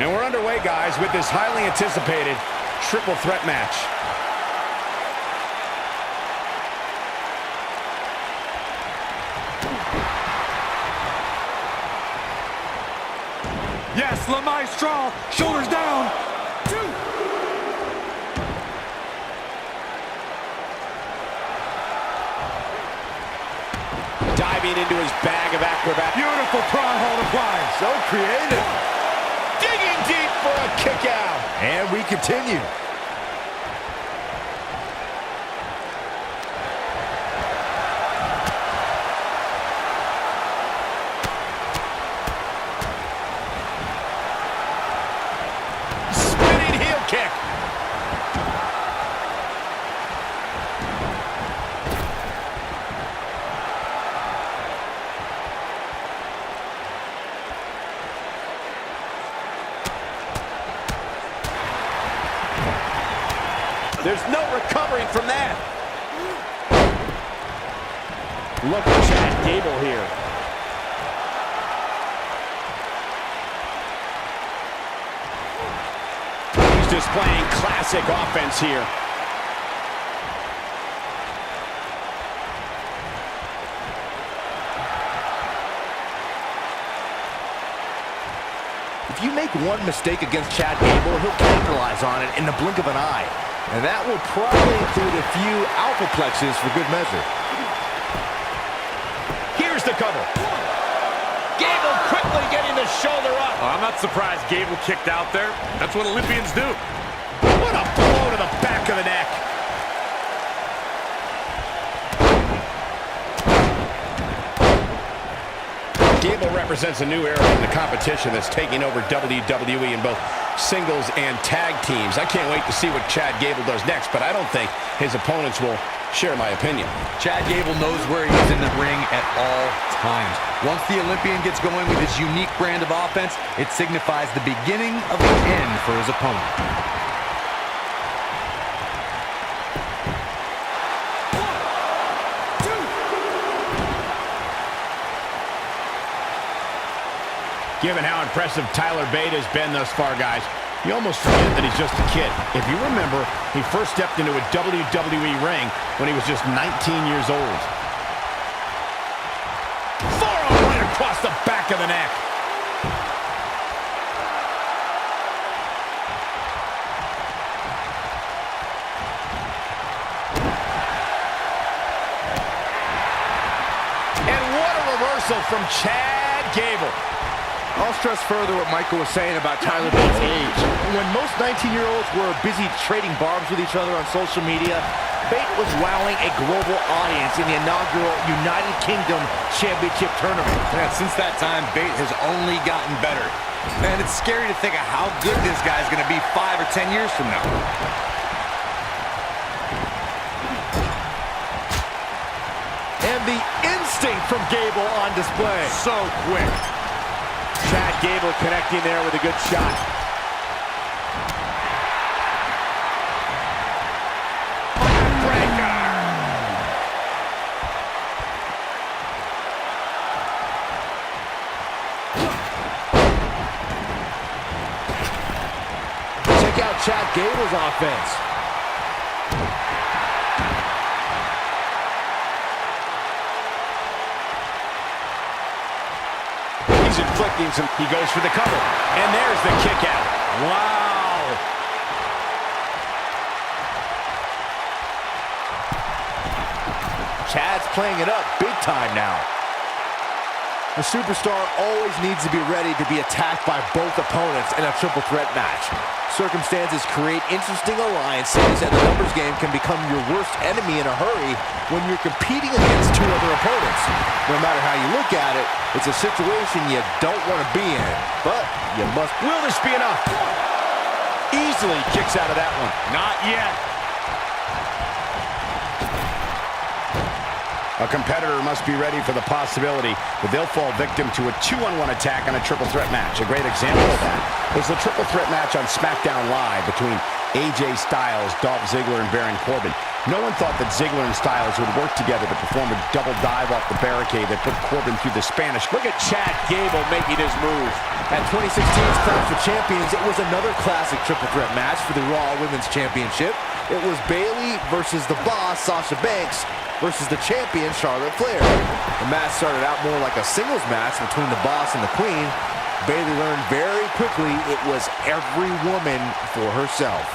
And we're underway, guys, with this highly anticipated triple threat match. Yes, Le Maestro, shoulders down. 2. Diving into his bag of acrobatics. Beautiful prong hold applied. So creative. Digging deep for a kick out. And we continue. Spinning heel kick. There's no recovering from that. Look at Chad Gable here. He's displaying classic offense here. If you make one mistake against Chad Gable, he'll capitalize on it in the blink of an eye. And that will probably include a few alpha plexes for good measure. Here's the cover. Gable quickly getting the shoulder up. I'm not surprised Gable kicked out there. That's what Olympians do. What a blow to the back of the neck. Gable represents a new era in the competition that's taking over WWE in both singles and tag teams. I can't wait to see what Chad Gable does next, but I don't think his opponents will share my opinion. Chad Gable knows where he is in the ring at all times. Once the Olympian gets going with his unique brand of offense, it signifies the beginning of the end for his opponent. Given how impressive Tyler Bate has been thus far, guys, you almost forget that he's just a kid. If you remember, he first stepped into a WWE ring when he was just 19 years old. Forearm right across the back of the neck. And what a reversal from Chad Gable. I'll stress further what Michael was saying about Tyler Bate's age. When most 19-year-olds were busy trading barbs with each other on social media, Bate was wowing a global audience in the inaugural United Kingdom Championship Tournament. Yeah, since that time, Bate has only gotten better. Man, it's scary to think of how good this guy's going to be 5 or 10 years from now. And the instinct from Gable on display. So quick. Chad Gable connecting there with a good shot. Breaker. Check out Chad Gable's offense. He's inflicting some. He goes for the cover. And there's the kick out. Wow. Chad's playing it up big time now. The superstar always needs to be ready to be attacked by both opponents in a triple threat match. Circumstances create interesting alliances, and the numbers game can become your worst enemy in a hurry when you're competing against two other opponents. No matter how you look at it, it's a situation you don't want to be in, but you must. Will this be enough? Easily kicks out of that one. Not yet. A competitor must be ready for the possibility that they'll fall victim to a 2-on-1 attack on a triple threat match. A great example of that was the triple threat match on SmackDown Live between AJ Styles, Dolph Ziggler, and Baron Corbin. No one thought that Ziggler and Styles would work together to perform a double dive off the barricade that put Corbin through the Spanish. Look at Chad Gable making his move. At 2016's Clash of Champions, it was another classic triple threat match for the Raw Women's Championship. It was Bayley versus the Boss, Sasha Banks, versus the champion, Charlotte Flair. The match started out more like a singles match between the Boss and the Queen. Bayley learned very quickly it was every woman for herself.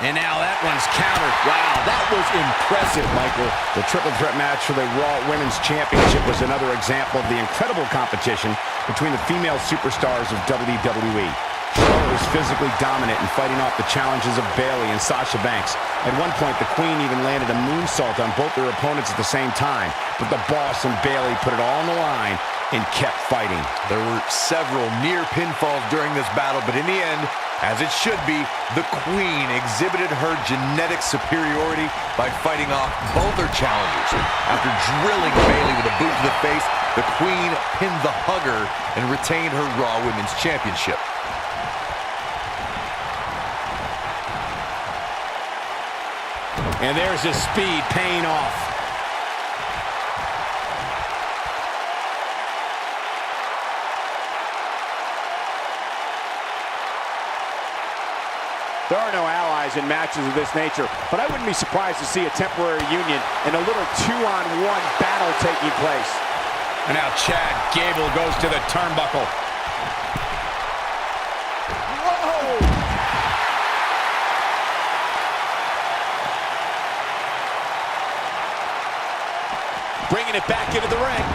And now that one's countered. Wow, that was impressive, Michael. The triple threat match for the Raw Women's Championship was another example of the incredible competition between the female superstars of WWE. Charlotte was physically dominant and fighting off the challenges of Bayley and Sasha Banks. At one point, the Queen even landed a moonsault on both their opponents at the same time. But the Boss and Bayley put it all on the line and kept fighting. There were several near pinfalls during this battle, but in the end, as it should be, the Queen exhibited her genetic superiority by fighting off both her challengers. After drilling Bayley with a boot to the face, the Queen pinned the hugger and retained her Raw Women's Championship. And there's his speed paying off. There are no allies in matches of this nature, but I wouldn't be surprised to see a temporary union and a little two-on-one battle taking place. And now Chad Gable goes to the turnbuckle. Whoa! Bringing it back into the ring.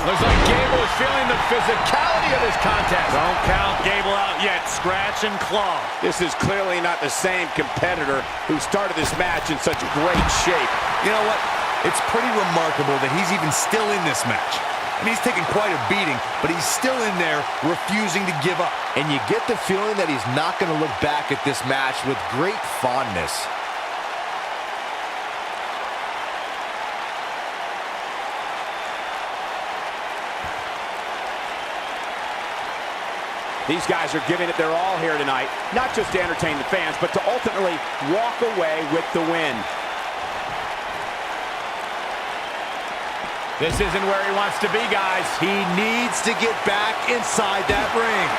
Looks like Gable is feeling the physicality of this contest. Don't count Gable out yet. Scratch and claw. This is clearly not the same competitor who started this match in such great shape. You know what? It's pretty remarkable that he's even still in this match. And he's taken quite a beating, but he's still in there refusing to give up. And you get the feeling that he's not going to look back at this match with great fondness. These guys are giving it their all here tonight, not just to entertain the fans, but to ultimately walk away with the win. This isn't where he wants to be, guys. He needs to get back inside that ring.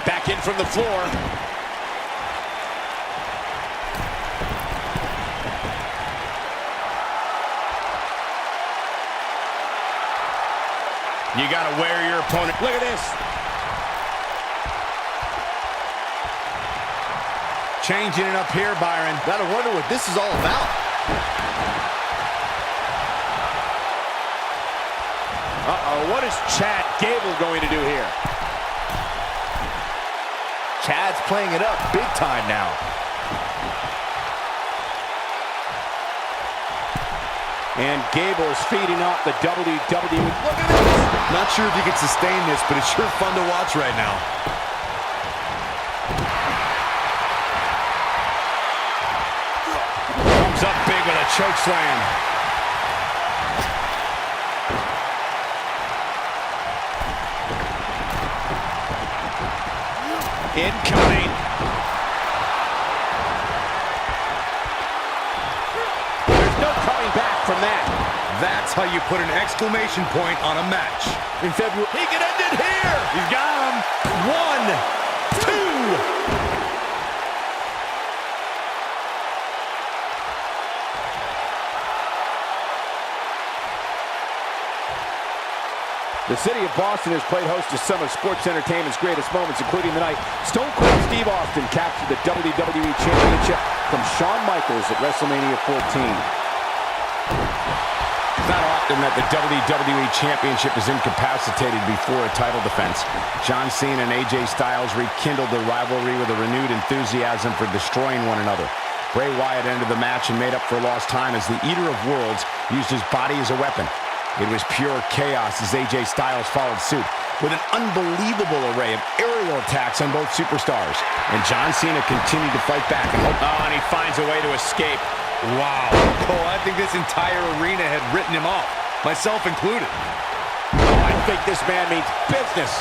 Back in from the floor. You got to wear your opponent. Look at this. Changing it up here, Byron. Gotta wonder what this is all about. Uh-oh, what is Chad Gable going to do here? Chad's playing it up big time now. And Gable is feeding off the WWE. Look at this. Not sure if you can sustain this, but it's sure fun to watch right now. Comes up big with a choke slam. Incoming. There's no coming back from that. That's how you put an exclamation point on a match. In February, He can end it here. He's got him. 1, 2. The city of Boston has played host to some of sports entertainment's greatest moments, including the night Stone Cold Steve Austin captured the WWE Championship from Shawn Michaels at WrestleMania 14. It's not often that the WWE Championship is incapacitated before a title defense. John Cena and AJ Styles rekindled the rivalry with a renewed enthusiasm for destroying one another. Bray Wyatt ended the match and made up for lost time as the Eater of Worlds used his body as a weapon. It was pure chaos as AJ Styles followed suit with an unbelievable array of aerial attacks on both superstars. And John Cena continued to fight back. And he finds a way to escape. Wow. Cole, I think this entire arena had written him off, myself included. Oh, I think this man means business.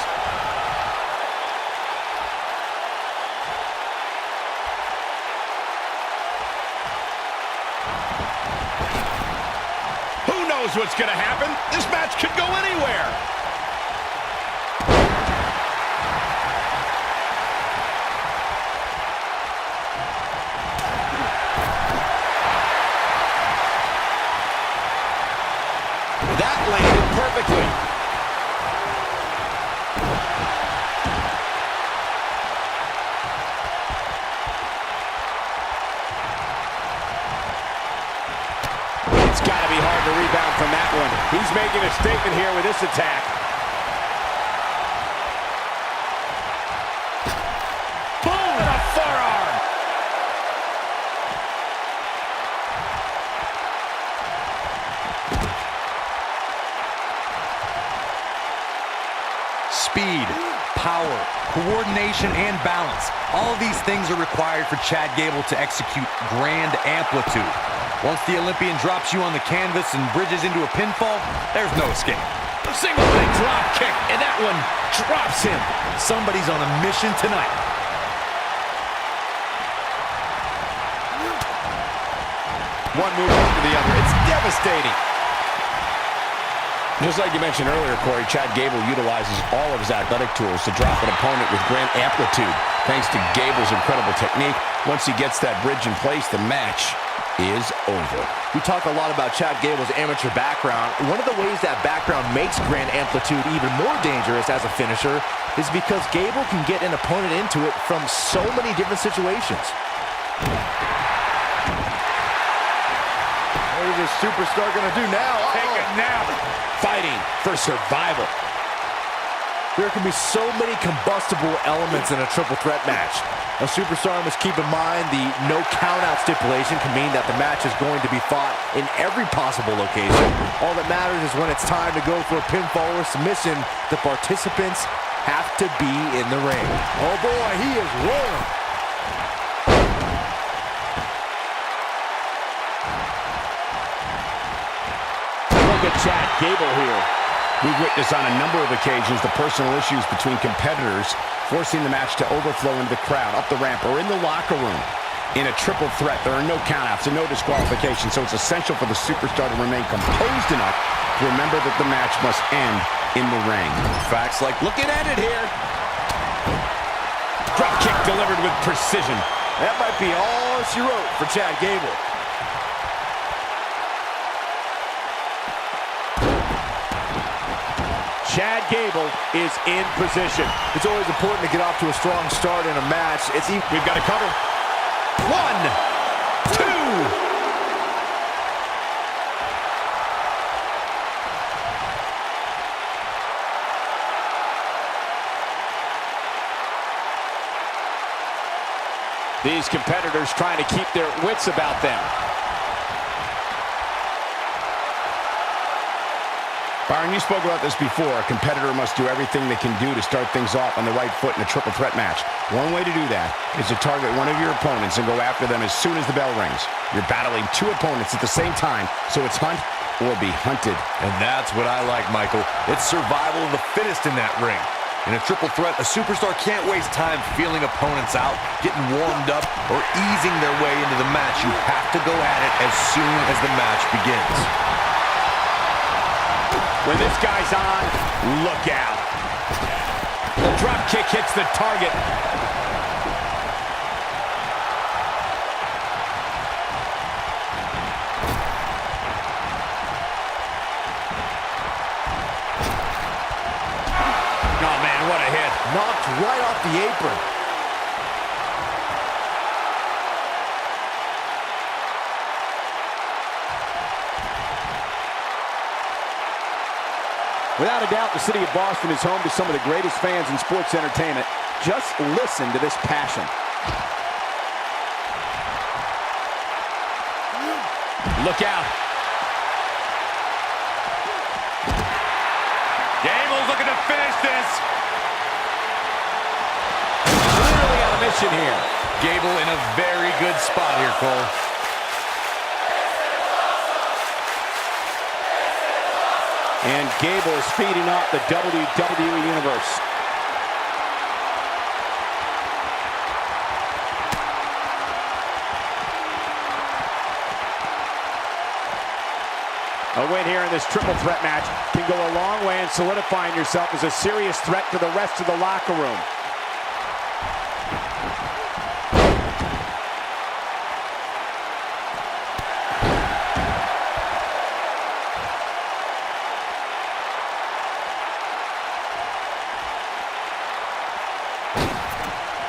Who knows what's going to happen? This match could go anywhere. That landed perfectly. It's got to be hard to rebound from that one. He's making a statement here with this attack. Boom! A forearm! Speed, power, coordination, and balance. All of these things are required for Chad Gable to execute grand amplitude. Once the Olympian drops you on the canvas and bridges into a pinfall, there's no escape. A single leg drop kick, and that one drops him. Somebody's on a mission tonight. One move after the other. It's devastating. Just like you mentioned earlier, Corey, Chad Gable utilizes all of his athletic tools to drop an opponent with grand amplitude. Thanks to Gable's incredible technique, once he gets that bridge in place, the match is over. We talk a lot about Chad Gable's amateur background. One of the ways that background makes grand amplitude even more dangerous as a finisher is because Gable can get an opponent into it from so many different situations. What is this superstar going to do now? Take a nap. Fighting for survival. There can be so many combustible elements in a triple threat match. A superstar must keep in mind the no countout stipulation can mean that the match is going to be fought in every possible location. All that matters is when it's time to go for a pinfall or submission, the participants have to be in the ring. Oh boy, he is rolling. Look at Chad Gable here. We've witnessed on a number of occasions the personal issues between competitors forcing the match to overflow into the crowd, up the ramp, or in the locker room. In a triple threat, there are no countouts and no disqualifications, so it's essential for the superstar to remain composed enough to remember that the match must end in the ring. Facts like Looking at it here. Drop kick delivered with precision. That might be all she wrote for Chad Gable. Chad Gable is in position. It's always important to get off to a strong start in a match. We've got to cover. 1, 2. These competitors trying to keep their wits about them. Byron, you spoke about this before. A competitor must do everything they can do to start things off on the right foot in a triple threat match. One way to do that is to target one of your opponents and go after them as soon as the bell rings. You're battling two opponents at the same time, so it's hunt or be hunted. And that's what I like, Michael. It's survival of the fittest in that ring. In a triple threat, a superstar can't waste time feeling opponents out, getting warmed up, or easing their way into the match. You have to go at it as soon as the match begins. When this guy's on, look out. The drop kick hits the target. Oh, man, what a hit. Knocked right off the apron. Without a doubt, the city of Boston is home to some of the greatest fans in sports entertainment. Just listen to this passion. Look out. Gable's looking to finish this. Clearly on a mission here. Gable in a very good spot here, Cole. And Gable is feeding off the WWE Universe. A win here in this triple threat match can go a long way in solidifying yourself as a serious threat to the rest of the locker room.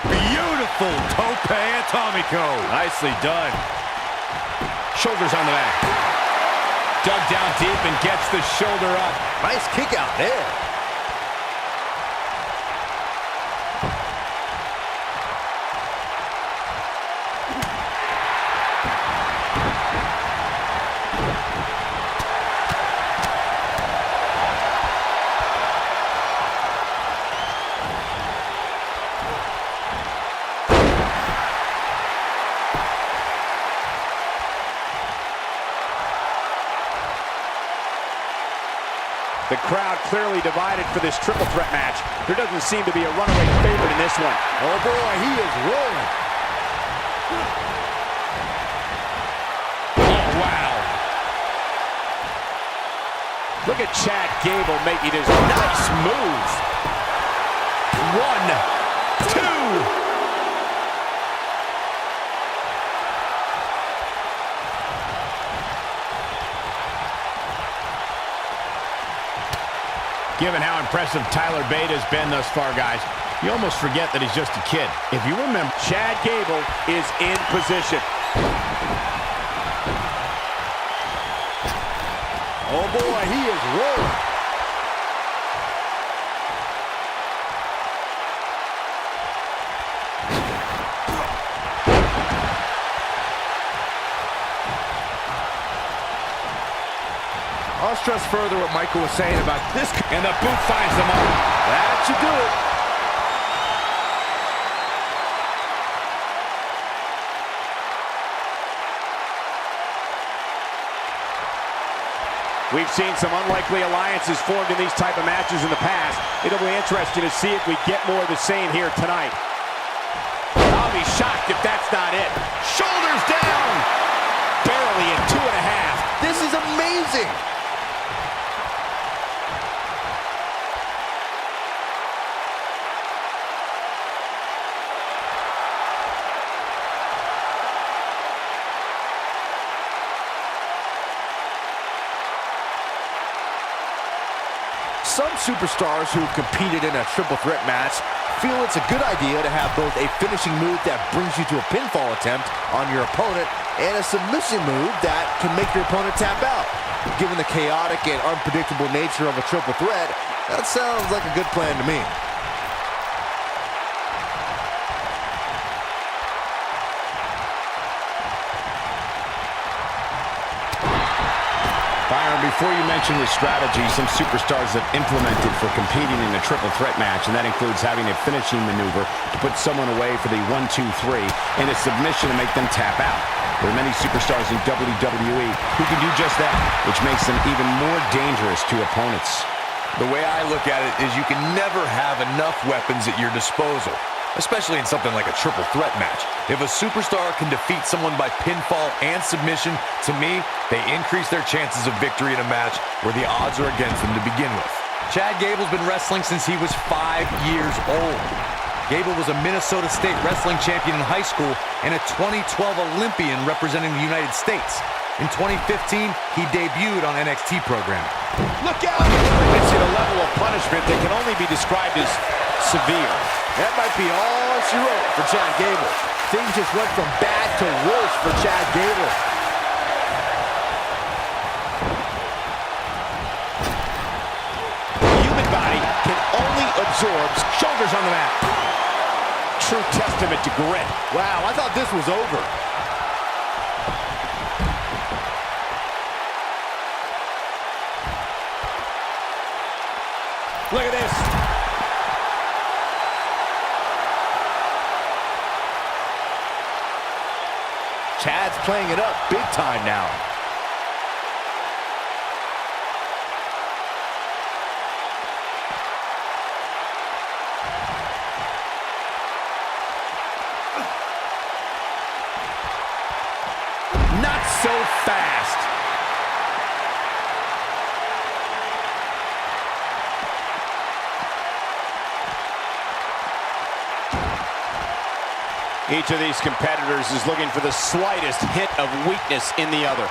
Beautiful tope atomico. Nicely done. Shoulders on the mat. Dug down deep and gets the shoulder up. Nice kick out there. The crowd clearly divided for this triple threat match. There doesn't seem to be a runaway favorite in this one. Oh boy, he is rolling. Oh, wow. Look at Chad Gable making his nice move. 1, 2. Given how impressive Tyler Bate has been thus far, guys, you almost forget that he's just a kid. If you remember, Chad Gable is in position. Oh boy, he is rolling. I'll stress further what Michael was saying about this. and the boot finds them all. That should do it. We've seen some unlikely alliances formed in these type of matches in the past. It'll be interesting to see if we get more of the same here tonight. I'll be shocked if that's not it. Shoulders down. Barely at 2.5. This is amazing. Some superstars who competed in a triple threat match feel it's a good idea to have both a finishing move that brings you to a pinfall attempt on your opponent and a submission move that can make your opponent tap out. Given the chaotic and unpredictable nature of a triple threat, that sounds like a good plan to me. Byron, before you mention the strategy some superstars have implemented for competing in a triple threat match, and that includes having a finishing maneuver to put someone away for the 1, 2, 3, and a submission to make them tap out. There are many superstars in WWE who can do just that, which makes them even more dangerous to opponents. The way I look at it is you can never have enough weapons at your disposal, especially in something like a triple threat match. If a superstar can defeat someone by pinfall and submission, to me, they increase their chances of victory in a match where the odds are against them to begin with. Chad Gable's been wrestling since he was 5 years old. Gable was a Minnesota State wrestling champion in high school and a 2012 Olympian representing the United States. In 2015, he debuted on NXT programming. Look out! It's at a level of punishment that can only be described as severe. That might be all she wrote for Chad Gable. Things just went from bad to worse for Chad Gable. The human body can only absorb shoulders on the mat. True testament to grit. Wow, I thought this was over. Look at this. Chad's playing it up big time now. fast. Each of these competitors is looking for the slightest hint of weakness in the other.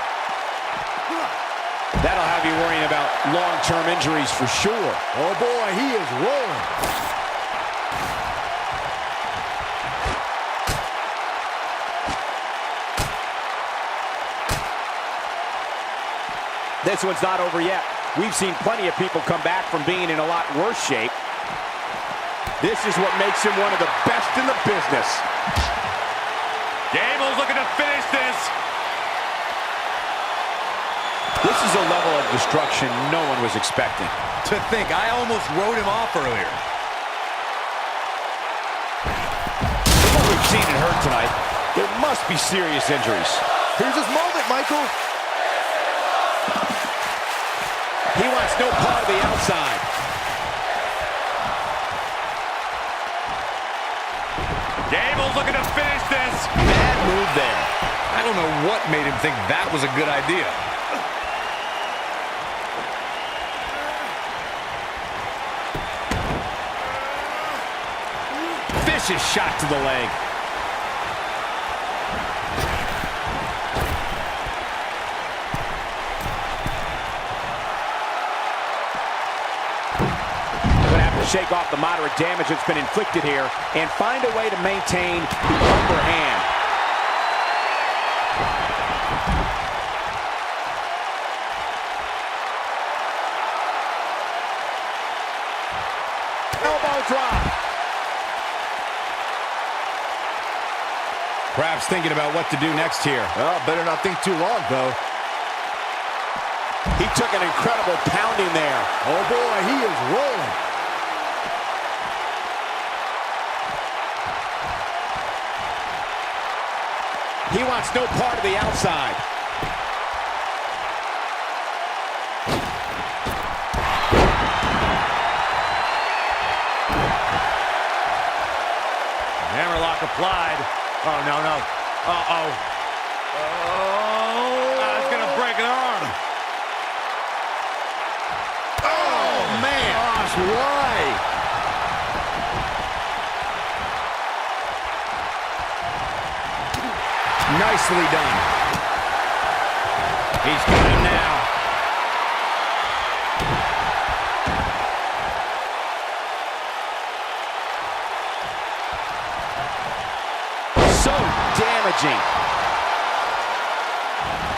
That'll have you worrying about long-term injuries for sure. Oh boy, he is rolling. This one's not over yet. We've seen plenty of people come back from being in a lot worse shape. This is what makes him one of the best in the business. Gable's looking to finish this. This is a level of destruction no one was expecting. To think, I almost wrote him off earlier. From what we've seen and heard tonight, there must be serious injuries. Here's his moment, Michael. He wants no part of the outside. Gable's looking to finish this. Bad move there. I don't know what made him think that was a good idea. Vicious shot to the leg. Shake off the moderate damage that's been inflicted here and find a way to maintain the upper hand. Elbow drop. Perhaps thinking about what to do next here. Well, better not think too long, though. He took an incredible pounding there. Oh boy, he is rolling. He wants no part of the outside. Hammerlock applied. Oh, no, no. Uh-oh. Oh. That's going to break an arm. Oh, man. Gosh, why? Nicely done. He's got him now. So damaging.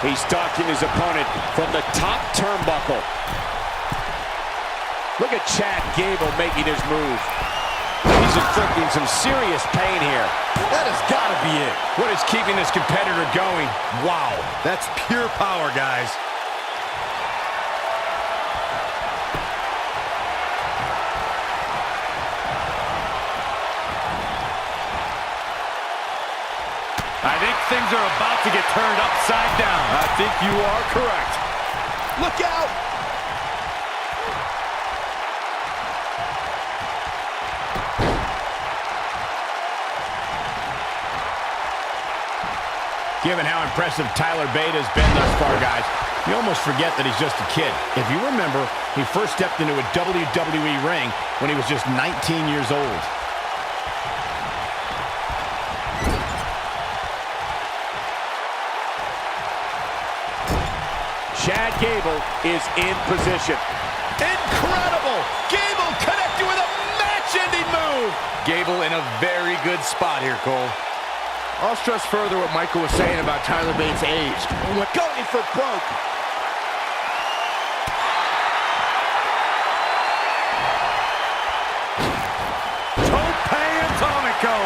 He's stalking his opponent from the top turnbuckle. Look at Chad Gable making his move. He's inflicting some serious pain here. That has got to be it. What is keeping this competitor going? Wow, that's pure power, guys. I think things are about to get turned upside down. I think you are correct. Look out. Given how impressive Tyler Bate has been thus far, guys, you almost forget that he's just a kid. If you remember, he first stepped into a WWE ring when he was just 19 years old. Chad Gable is in position. Incredible! Gable connected with a match-ending move! Gable in a very good spot here, Cole. I'll stress further what Michael was saying about Tyler Bates' age. Going for broke. Tope Atomico.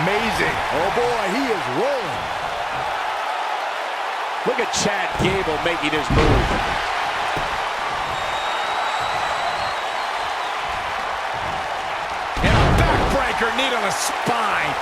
Amazing. Oh boy, he is rolling. Look at Chad Gable making his move. And a backbreaker, knee on the spine.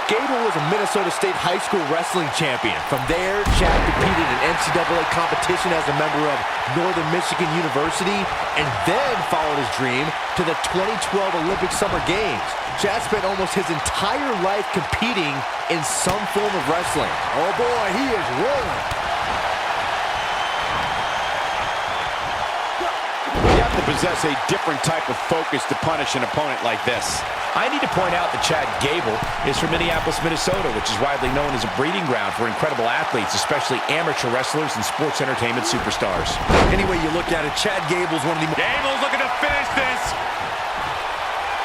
Gable was a Minnesota State high school wrestling champion. From there, Chad competed in NCAA competition as a member of Northern Michigan University, and then followed his dream to the 2012 Olympic Summer Games. Chad spent almost his entire life competing in some form of wrestling. Oh boy, he is rolling. You have to possess a different type of focus to punish an opponent like this. I need to point out that Chad Gable is from Minneapolis, Minnesota, which is widely known as a breeding ground for incredible athletes, especially amateur wrestlers and sports entertainment superstars. Any way you look at it, Chad Gable's one of the... Gable's looking to finish this.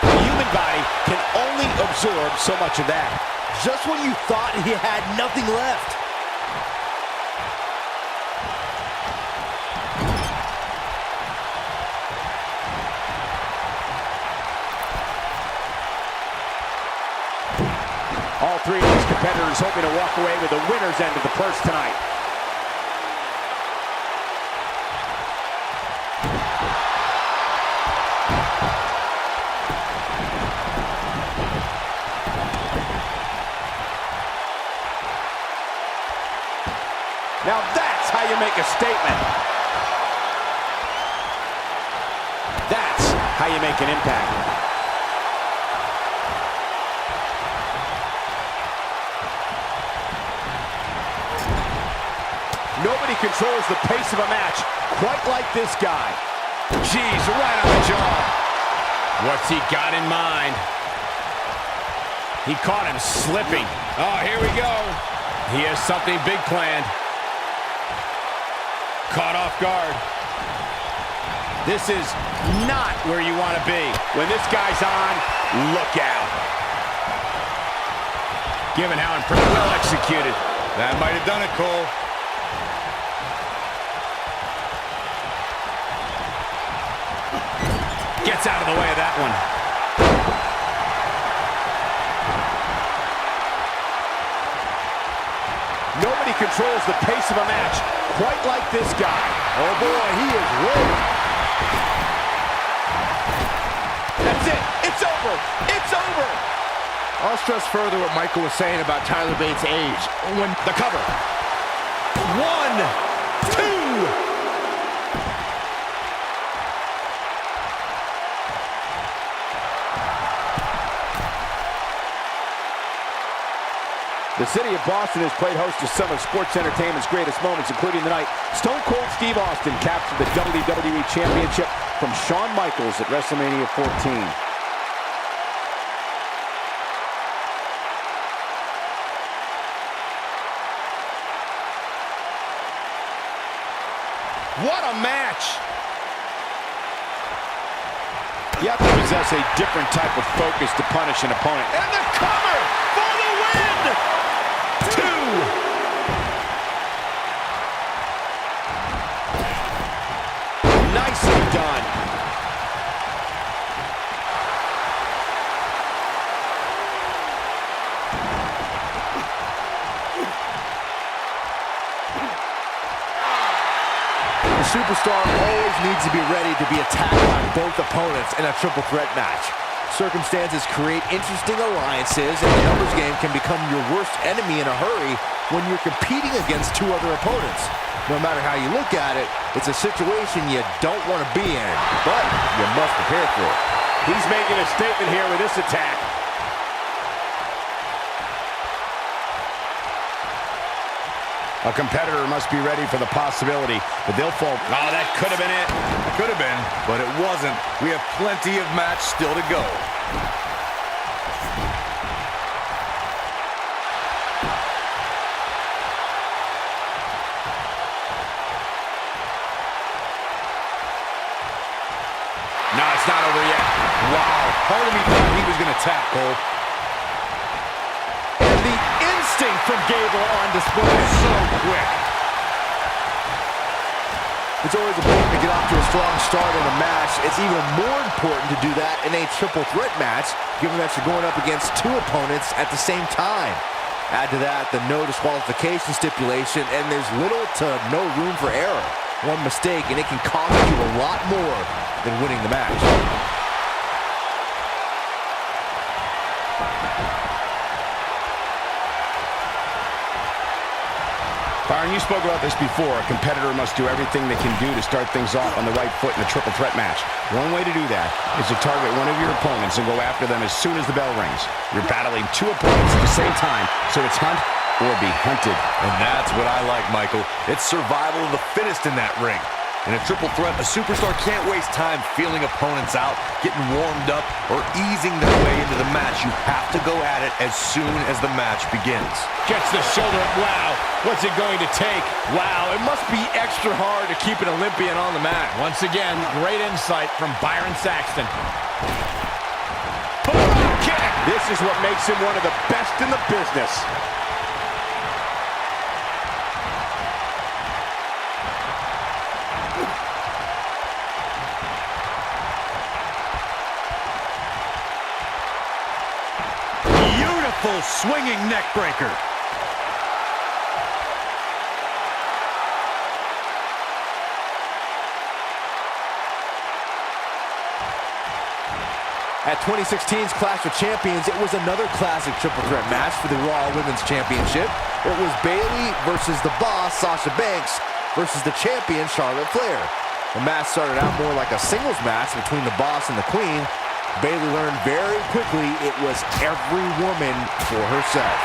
The human body can only absorb so much of that. Just when you thought he had nothing left. All three of these competitors hoping to walk away with the winner's end of the purse tonight. Now that's how you make a statement. That's how you make an impact. Nobody controls the pace of a match quite like this guy. Jeez, right on the jaw. What's he got in mind? He caught him slipping. Oh, here we go. He has something big planned. Caught off guard. This is not where you want to be. When this guy's on, look out. Given how impressive, well executed. That might have done it, Cole. Gets out of the way of that one. Nobody controls the pace of a match quite like this guy. Oh boy, he is rolling. That's it. It's over. It's over. I'll stress further what Michael was saying about Tyler Bates' age. When the cover. 1, 2. The city of Boston has played host to some of sports entertainment's greatest moments, including the night Stone Cold Steve Austin captured the WWE Championship from Shawn Michaels at WrestleMania 14. What a match! You have to possess a different type of focus to punish an opponent. And the cover for the win! 2. Nicely done. The superstar always needs to be ready to be attacked by both opponents in a triple threat match. Circumstances create interesting alliances, and the numbers game can become your worst enemy in a hurry when you're competing against two other opponents. No matter how you look at it, it's a situation you don't want to be in, but you must prepare for it. He's making a statement here with this attack. A competitor must be ready for the possibility that they'll fall. Oh, that could have been it. Could have been, but it wasn't. We have plenty of match still to go. No, it's not over yet. Wow, part of me thought he was going to tap, Cole. And the instinct from Gable on display. So quick. It's always important to get off to a strong start in a match. It's even more important to do that in a triple threat match, given that you're going up against two opponents at the same time. Add to that the no disqualification stipulation, and there's little to no room for error. One mistake, and it can cost you a lot more than winning the match. Byron, you spoke about this before. A competitor must do everything they can do to start things off on the right foot in a triple threat match. One way to do that is to target one of your opponents and go after them as soon as the bell rings. You're battling two opponents at the same time, so it's hunt or be hunted. And that's what I like, Michael. It's survival of the fittest in that ring. In a triple threat, a superstar can't waste time feeling opponents out, getting warmed up, or easing their way into the match. You have to go at it as soon as the match begins. Gets the shoulder up. Wow, what's it going to take? Wow, it must be extra hard to keep an Olympian on the mat. Once again, great insight from Byron Saxton. Kick! This is what makes him one of the best in the business. Beautiful swinging neck breaker. At 2016's Clash of Champions, it was another classic triple threat match for the Raw Women's Championship. It was Bayley versus the Boss, Sasha Banks, versus the champion, Charlotte Flair. The match started out more like a singles match between the Boss and the Queen. Bayley learned very quickly it was every woman for herself.